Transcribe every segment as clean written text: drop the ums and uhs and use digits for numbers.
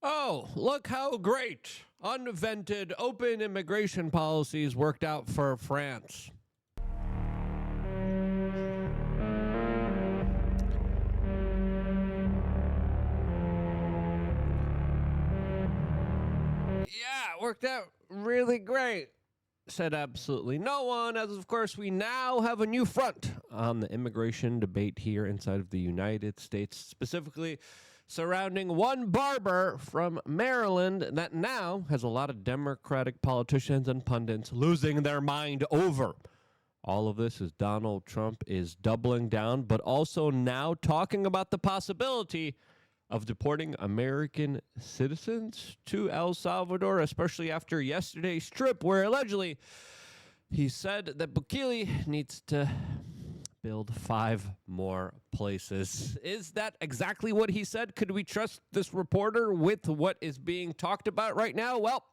Oh, look how great unvented open immigration policies worked out for France. Yeah, it worked out really great, said absolutely no one, as of course we now have a new front on the immigration debate here inside of the United States, specifically surrounding one barber from Maryland that now has a lot of Democratic politicians and pundits losing their mind over. All of this is Donald Trump is doubling down, but also now talking about the possibility of deporting American citizens to El Salvador, especially after yesterday's trip where allegedly he said that Bukele needs to build 5 more places. Is that exactly what he said? Could we trust this reporter with what is being talked about right now? Well,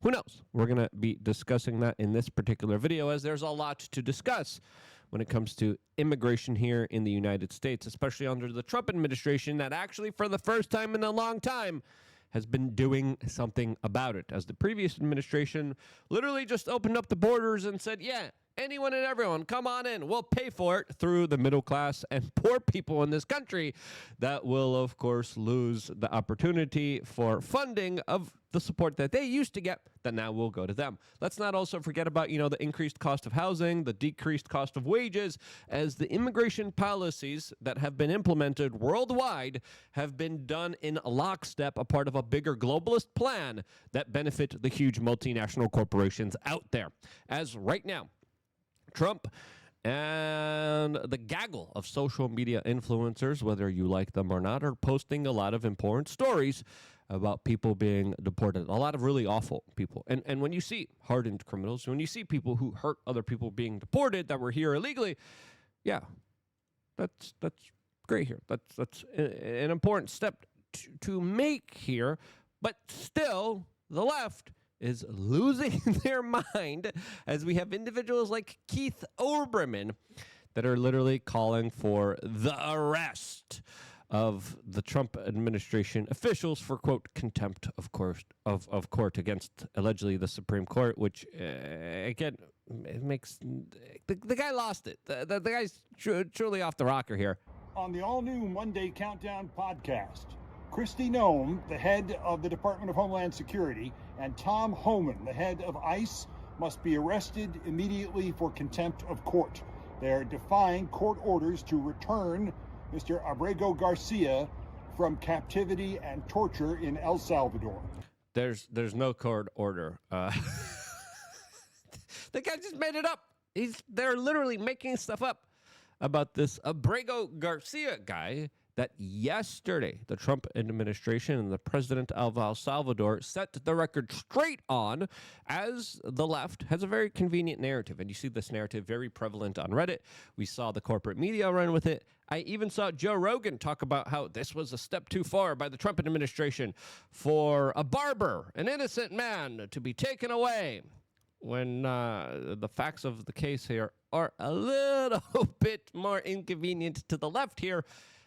who knows? We're going to be discussing that in this particular video, as there's a lot to discuss when it comes to immigration here in the United States, especially under the Trump administration that actually, for the first time in a long time, has been doing something about it. As the previous administration literally just opened up the borders and said, yeah, anyone and everyone, come on in. We'll pay for it through the middle class and poor people in this country that will, of course, lose the opportunity for funding of the support that they used to get that now will go to them. Let's not also forget about, the increased cost of housing, the decreased cost of wages, as the immigration policies that have been implemented worldwide have been done in lockstep, a part of a bigger globalist plan that benefit the huge multinational corporations out there. As right now, Trump and the gaggle of social media influencers, whether you like them or not, are posting a lot of important stories about people being deported. A lot of really awful people. And when you see hardened criminals, when you see people who hurt other people being deported that were here illegally, yeah, that's great here. That's an important step to make here. But still, the left is losing their mind as we have individuals like Keith Olbermann that are literally calling for the arrest of the Trump administration officials for, quote, contempt of court against allegedly the Supreme Court, which, again, it makes the guy lost it. The guy's truly off the rocker here. On the all-new Monday Countdown podcast, Kristi Noem, the head of the Department of Homeland Security, and Tom Homan, the head of ICE, must be arrested immediately for contempt of court. They're defying court orders to return Mr. Abrego Garcia from captivity and torture in El Salvador. There's no court order. The guy just made it up. They're literally making stuff up about this Abrego Garcia guy that yesterday the Trump administration and the president of El Salvador set the record straight on, as the left has a very convenient narrative. And you see this narrative very prevalent on Reddit. We saw the corporate media run with it. I even saw Joe Rogan talk about how this was a step too far by the Trump administration for a barber, an innocent man, to be taken away, when the facts of the case here are a little bit more inconvenient to the left here,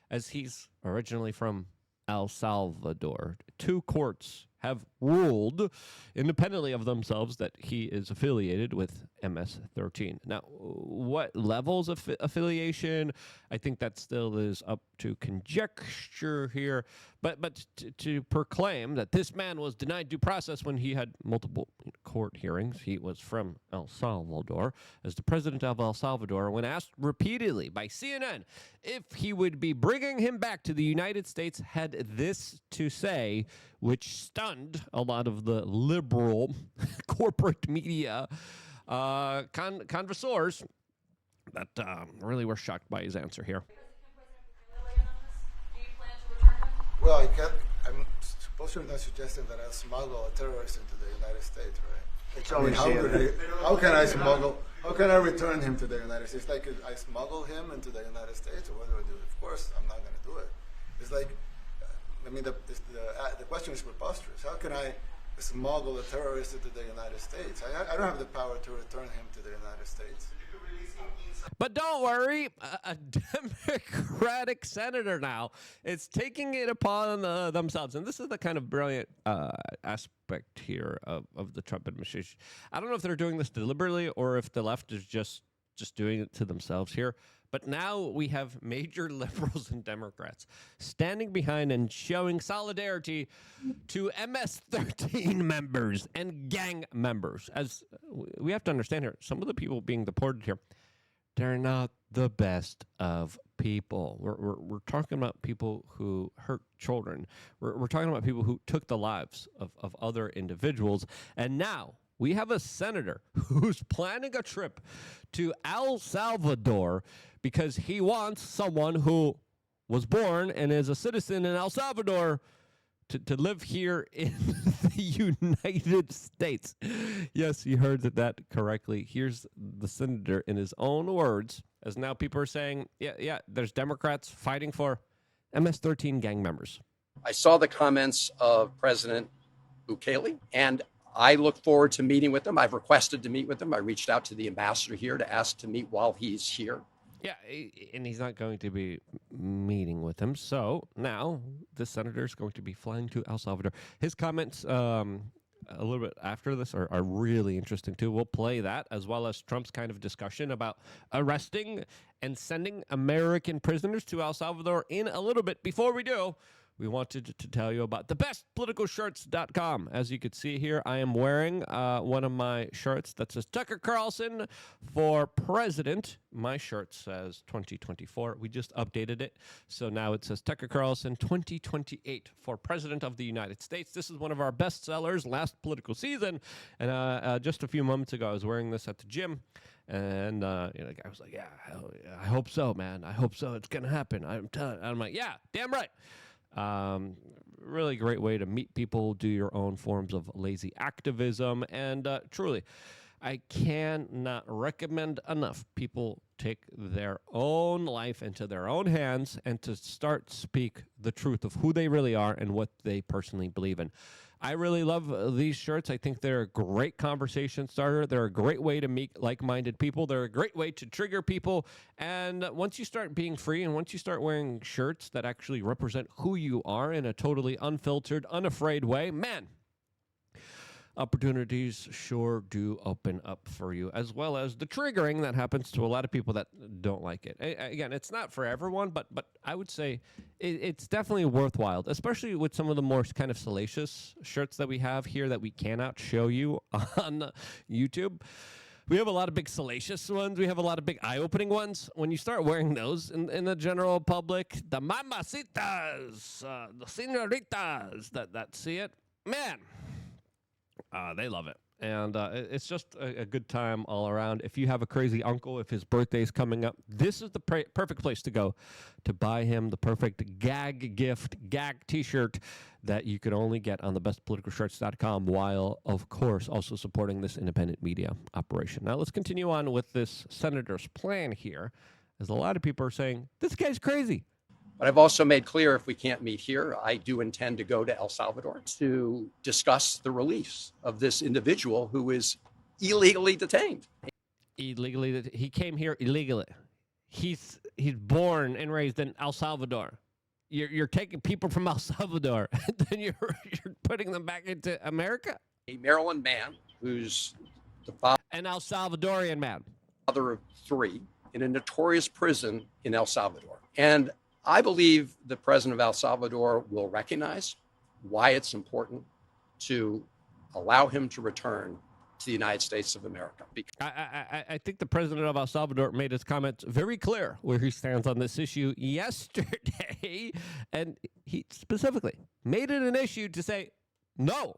as he's originally from El Salvador. 2 courts have ruled independently of themselves that he is affiliated with MS-13. Now, what levels of affiliation? I think that still is up to conjecture here. But to proclaim that this man was denied due process when he had multiple court hearings, he was from El Salvador, as the president of El Salvador, when asked repeatedly by CNN if he would be bringing him back to the United States, had this to say, which stunned a lot of the liberal corporate media conversors that really were shocked by his answer here. Well, I'm supposed you're not suggesting that I'll smuggle a terrorist into the United States, right? How can I return him to the United States? Like, I smuggle him into the United States, or what do I do? Of course, I'm not going to do it. It's like, the question is preposterous. How can I smuggle a terrorist into the United States? I don't have the power to return him to the United States. But don't worry, a Democratic senator now is taking it upon themselves. And this is the kind of brilliant aspect here of the Trump administration. I don't know if they're doing this deliberately or if the left is just doing it to themselves here. But now we have major liberals and Democrats standing behind and showing solidarity to MS-13 members and gang members. As we have to understand here, some of the people being deported here, they're not the best of people. We're talking about people who hurt children. We're talking about people who took the lives of other individuals. And now we have a senator who's planning a trip to El Salvador because he wants someone who was born and is a citizen in El Salvador to live here in the United States. Yes, you heard that correctly. Here's the senator in his own words, as now people are saying, yeah, there's Democrats fighting for MS-13 gang members. I saw the comments of President Bukele, and I look forward to meeting with him. I've requested to meet with him. I reached out to the ambassador here to ask to meet while he's here. Yeah, and he's not going to be meeting with him. So now the senator is going to be flying to El Salvador. His comments a little bit after this are really interesting, too. We'll play that, as well as Trump's kind of discussion about arresting and sending American prisoners to El Salvador in a little bit. Before we do, we wanted to tell you about thebestpoliticalshirts.com. As you can see here, I am wearing one of my shirts that says Tucker Carlson for president. My shirt says 2024. We just updated it. So now it says Tucker Carlson 2028 for president of the United States. This is one of our best sellers last political season. And just a few moments ago, I was wearing this at the gym. And I was like, yeah, I hope so, man. I hope so. It's going to happen. I'm like, yeah, damn right. Really great way to meet people, do your own forms of lazy activism, and truly, I cannot recommend enough people take their own life into their own hands and to start speak the truth of who they really are and what they personally believe in. I really love these shirts. I think they're a great conversation starter. They're a great way to meet like-minded people. They're a great way to trigger people. And once you start being free and once you start wearing shirts that actually represent who you are in a totally unfiltered, unafraid way, man, opportunities sure do open up for you, as well as the triggering that happens to a lot of people that don't like it. Again, it's not for everyone, but I would say it's definitely worthwhile, especially with some of the more kind of salacious shirts that we have here that we cannot show you on YouTube. We have a lot of big salacious ones. We have a lot of big eye-opening ones. When you start wearing those in the general public, the mamacitas, the senoritas that see it, man, they love it. And it's just a good time all around. If you have a crazy uncle, if his birthday's coming up, this is the perfect place to go to buy him the perfect gag gift, gag t-shirt that you could only get on thebestpoliticalshirts.com while, of course, also supporting this independent media operation. Now, let's continue on with this senator's plan here, as a lot of people are saying, this guy's crazy. But I've also made clear if we can't meet here, I do intend to go to El Salvador to discuss the release of this individual who is illegally detained. He came here illegally. He's born and raised in El Salvador. You're taking people from El Salvador and then you're putting them back into America? A Maryland man who's the father, an El Salvadorian man, father of three, in a notorious prison in El Salvador. And I believe the president of El Salvador will recognize why it's important to allow him to return to the United States of America. I think the president of El Salvador made his comments very clear where he stands on this issue yesterday, and he specifically made it an issue to say, no,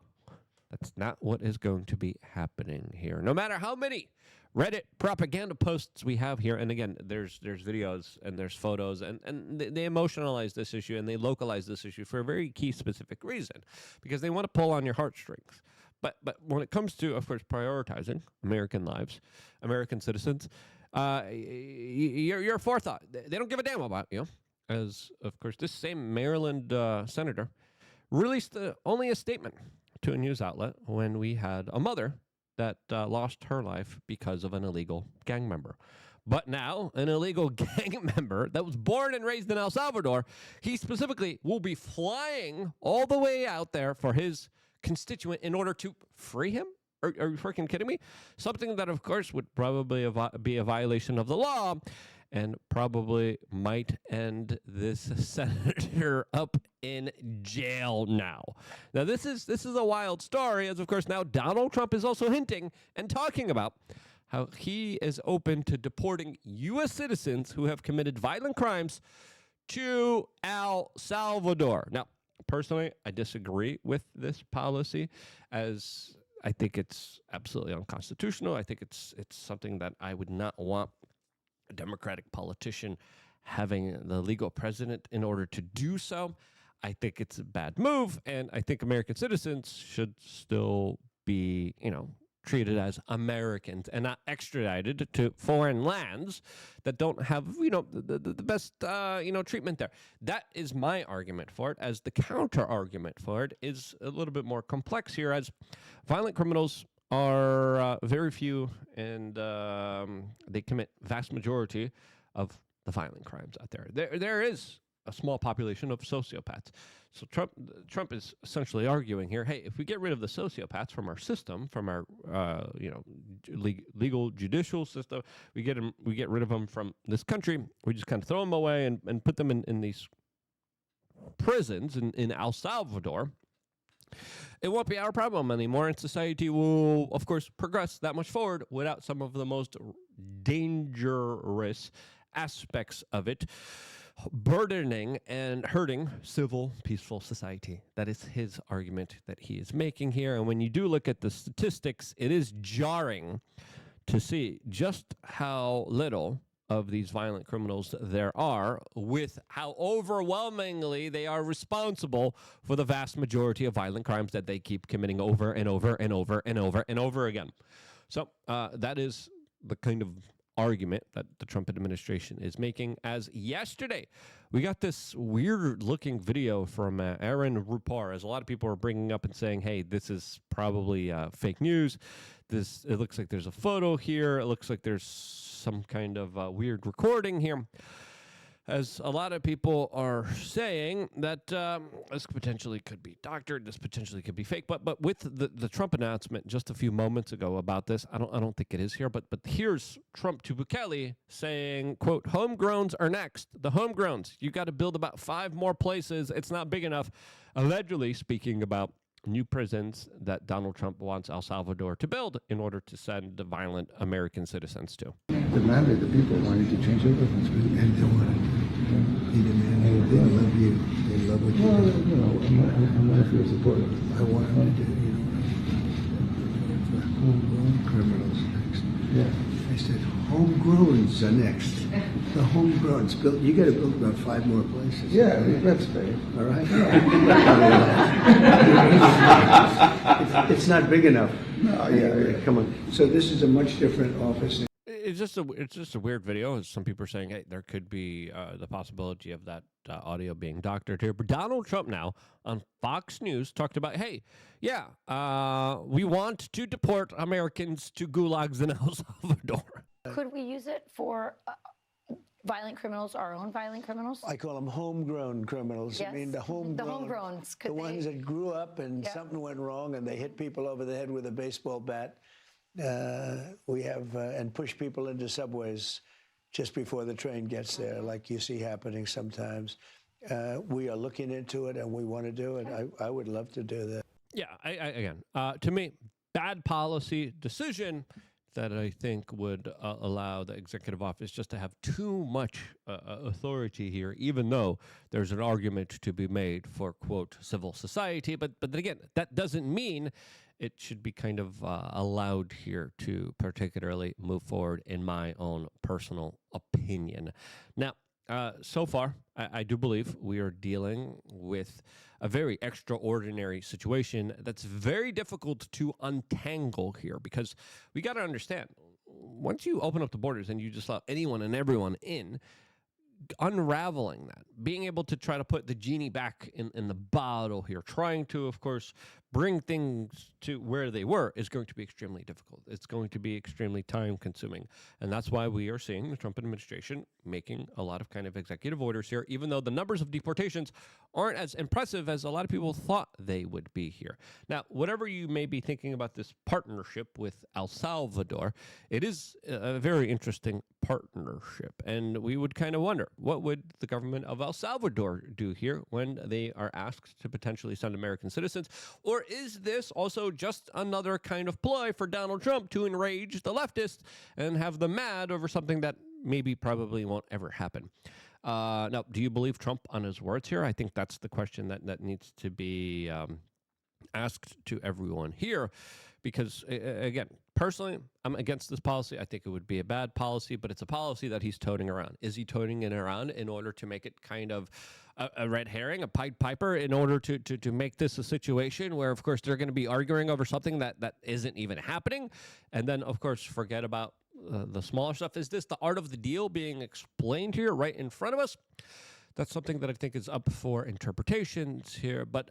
that's not what is going to be happening here. No matter how many Reddit propaganda posts we have here, and again, there's videos and there's photos, and they emotionalize this issue and they localize this issue for a very key specific reason, because they want to pull on your heartstrings. But when it comes to, of course, prioritizing American lives, American citizens, your forethought, they don't give a damn about you. As, of course, this same Maryland senator released only a statement to a news outlet when we had a mother that lost her life because of an illegal gang member. But now, an illegal gang member that was born and raised in El Salvador, he specifically will be flying all the way out there for his constituent in order to free him? Are you freaking kidding me? Something that, of course, would probably be a violation of the law and probably might end this senator up in jail now. Now, this is a wild story, as, of course, now Donald Trump is also hinting and talking about how he is open to deporting U.S. citizens who have committed violent crimes to El Salvador. Now, personally, I disagree with this policy, as I think it's absolutely unconstitutional. I think it's something that I would not want a Democratic politician having the legal president in order to do so. I think it's a bad move, and I think American citizens should still be, treated as Americans and not extradited to foreign lands that don't have, the best, treatment there. That is my argument for it, as the counter argument for it is a little bit more complex here, as violent criminals are very few, and they commit vast majority of the violent crimes out there. There is a small population of sociopaths. So Trump is essentially arguing here, hey, if we get rid of the sociopaths from our system, from our legal judicial system, we get rid of them from this country, we just kind of throw them away and put them in these prisons in El Salvador, it won't be our problem anymore, and society will, of course, progress that much forward without some of the most dangerous aspects of it burdening and hurting civil, peaceful society. That is his argument that he is making here. And when you do look at the statistics, it is jarring to see just how little of these violent criminals there are, with how overwhelmingly they are responsible for the vast majority of violent crimes that they keep committing over and over and over and over and over again. So that is the kind of argument that the Trump administration is making. As yesterday, we got this weird-looking video from Aaron Rupar, as a lot of people are bringing up and saying, hey, this is probably fake news. It looks like there's a photo here. It looks like there's some kind of weird recording here. As a lot of people are saying that this potentially could be doctored, this potentially could be fake. But with the Trump announcement just a few moments ago about this, I don't think it is here. But here's Trump to Bukele saying, quote, "Homegrowns are next. The homegrowns. You got to build about 5 more places. It's not big enough." Allegedly speaking about new prisons that Donald Trump wants El Salvador to build in order to send the violent American citizens to. Demanded, the people wanted to change over, and they wanted to. He demanded, they love you, they love what you do. I'm not for your support. I want him to do, homegrown criminals next. Yeah. I said, homegrowns are next. The homegrowns, you got to build about 5 more places. Yeah, that's fair. All right? It's not big enough. No, yeah. Come on. So this is a much different office. It's just a weird video. Some people are saying, hey, there could be the possibility of that audio being doctored here. But Donald Trump now on Fox News talked about, hey, yeah, we want to deport Americans to gulags in El Salvador. Could we use it for violent criminals, our own violent criminals? I call them homegrown criminals. Yes. I mean, the homegrowns. The ones that grew up and something went wrong and they hit people over the head with a baseball bat. We have, and push people into subways just before the train gets there, like you see happening sometimes. We are looking into it and we want to do it. I would love to do that. Yeah, again, to me, bad policy decision that I think would allow the executive office just to have too much authority here, even though there's an argument to be made for, quote, civil society. But then again, that doesn't mean it should be kind of allowed here to particularly move forward, in my own personal opinion. Now, so far, I do believe we are dealing with a very extraordinary situation that's very difficult to untangle here, because we got to understand, once you open up the borders and you just allow anyone and everyone in, unraveling that, being able to try to put the genie back in the bottle here, trying to, of course, bring things to where they were is going to be extremely difficult. It's going to be extremely time consuming. And that's why we are seeing the Trump administration making a lot of kind of executive orders here, even though the numbers of deportations aren't as impressive as a lot of people thought they would be here. Now, whatever you may be thinking about this partnership with El Salvador, it is a very interesting partnership. And we would kind of wonder, what would the government of El Salvador do here when they are asked to potentially send American citizens? Or is this also just another kind of ploy for Donald Trump to enrage the leftists and have them mad over something that maybe probably won't ever happen? Now, do you believe Trump on his words here? I think that's the question that needs to be asked to everyone here, because again, personally, I'm against this policy. I think it would be a bad policy, but it's a policy that he's toting around. Is he toting it around in order to make it kind of a red herring, a Pied Piper, in order to make this a situation where, of course, they're going to be arguing over something that isn't even happening, and then, of course, forget about the smaller stuff? Is this the art of the deal being explained here right in front of us? That's something that I think is up for interpretations here, but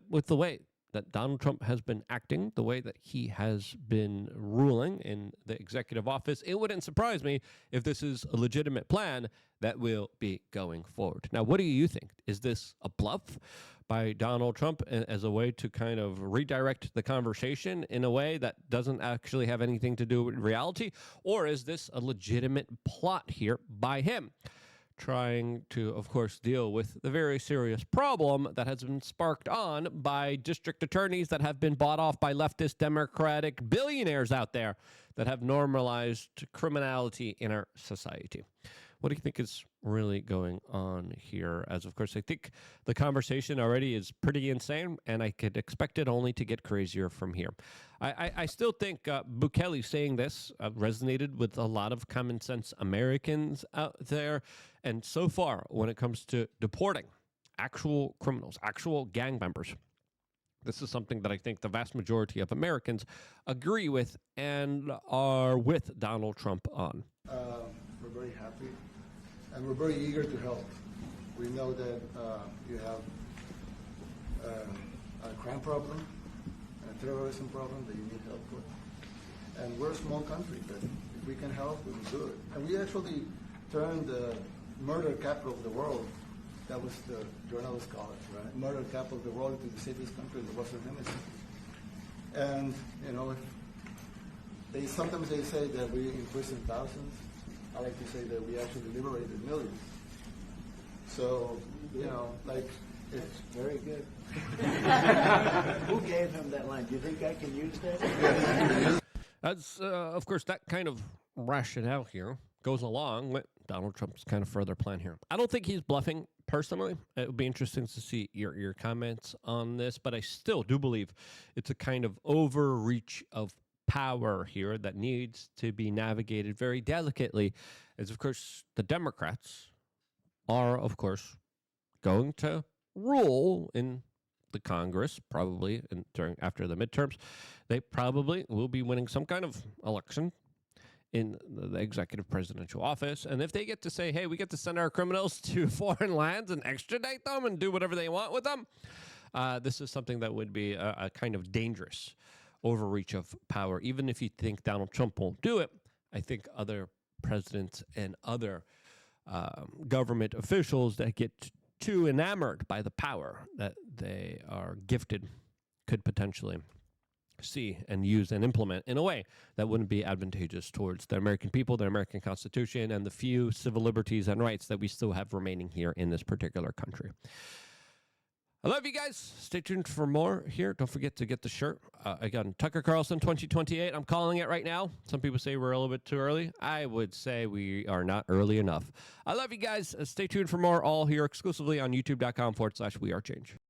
with the way that Donald Trump has been acting, the way that he has been ruling in the executive office, it wouldn't surprise me if this is a legitimate plan that will be going forward. Now, what do you think? Is this a bluff by Donald Trump as a way to kind of redirect the conversation in a way that doesn't actually have anything to do with reality? Or is this a legitimate plot here by him, trying to, of course, deal with the very serious problem that has been sparked on by district attorneys that have been bought off by leftist Democratic billionaires out there that have normalized criminality in our society? What do you think is really going on here? As, of course, I think the conversation already is pretty insane, and I could expect it only to get crazier from here. I still think Bukele saying this resonated with a lot of common sense Americans out there. And so far, when it comes to deporting actual criminals, actual gang members, this is something that I think the vast majority of Americans agree with and are with Donald Trump on. We're very happy, and we're very eager to help. We know that you have a crime problem, a terrorism problem that you need help with. And we're a small country, but if we can help, we will do it. And we actually turned the murder capital of the world, that was the journalist call it, right? Murder capital of the world, into the safest country in the Western Hemisphere. And, you know, sometimes they say that we imprisoned thousands. I like to say that we actually liberated millions. So, you know, like, it's Very good. Who gave him that line? Do you think I can use that? That's, of course, that kind of rationale here goes along with Donald Trump's kind of further plan here. I don't think he's bluffing, personally. It would be interesting to see your comments on this, but I still do believe it's a kind of overreach of power here that needs to be navigated very delicately, as, of course, the Democrats are, of course, going to rule in the Congress, probably after the midterms. They probably will be winning some kind of election in the executive presidential office. And if they get to say, hey, we get to send our criminals to foreign lands and extradite them and do whatever they want with them, this is something that would be a kind of dangerous overreach of power. Even if you think Donald Trump won't do it, I think other presidents and other government officials that get too enamored by the power that they are gifted could potentially see and use and implement in a way that wouldn't be advantageous towards the American people, the American Constitution, and the few civil liberties and rights that we still have remaining here in this particular country. I love you guys. Stay tuned for more here. Don't forget to get the shirt. Again, Tucker Carlson 2028. I'm calling it right now. Some people say we're a little bit too early. I would say we are not early enough. I love you guys. Stay tuned for more, all here exclusively on youtube.com/wearechange.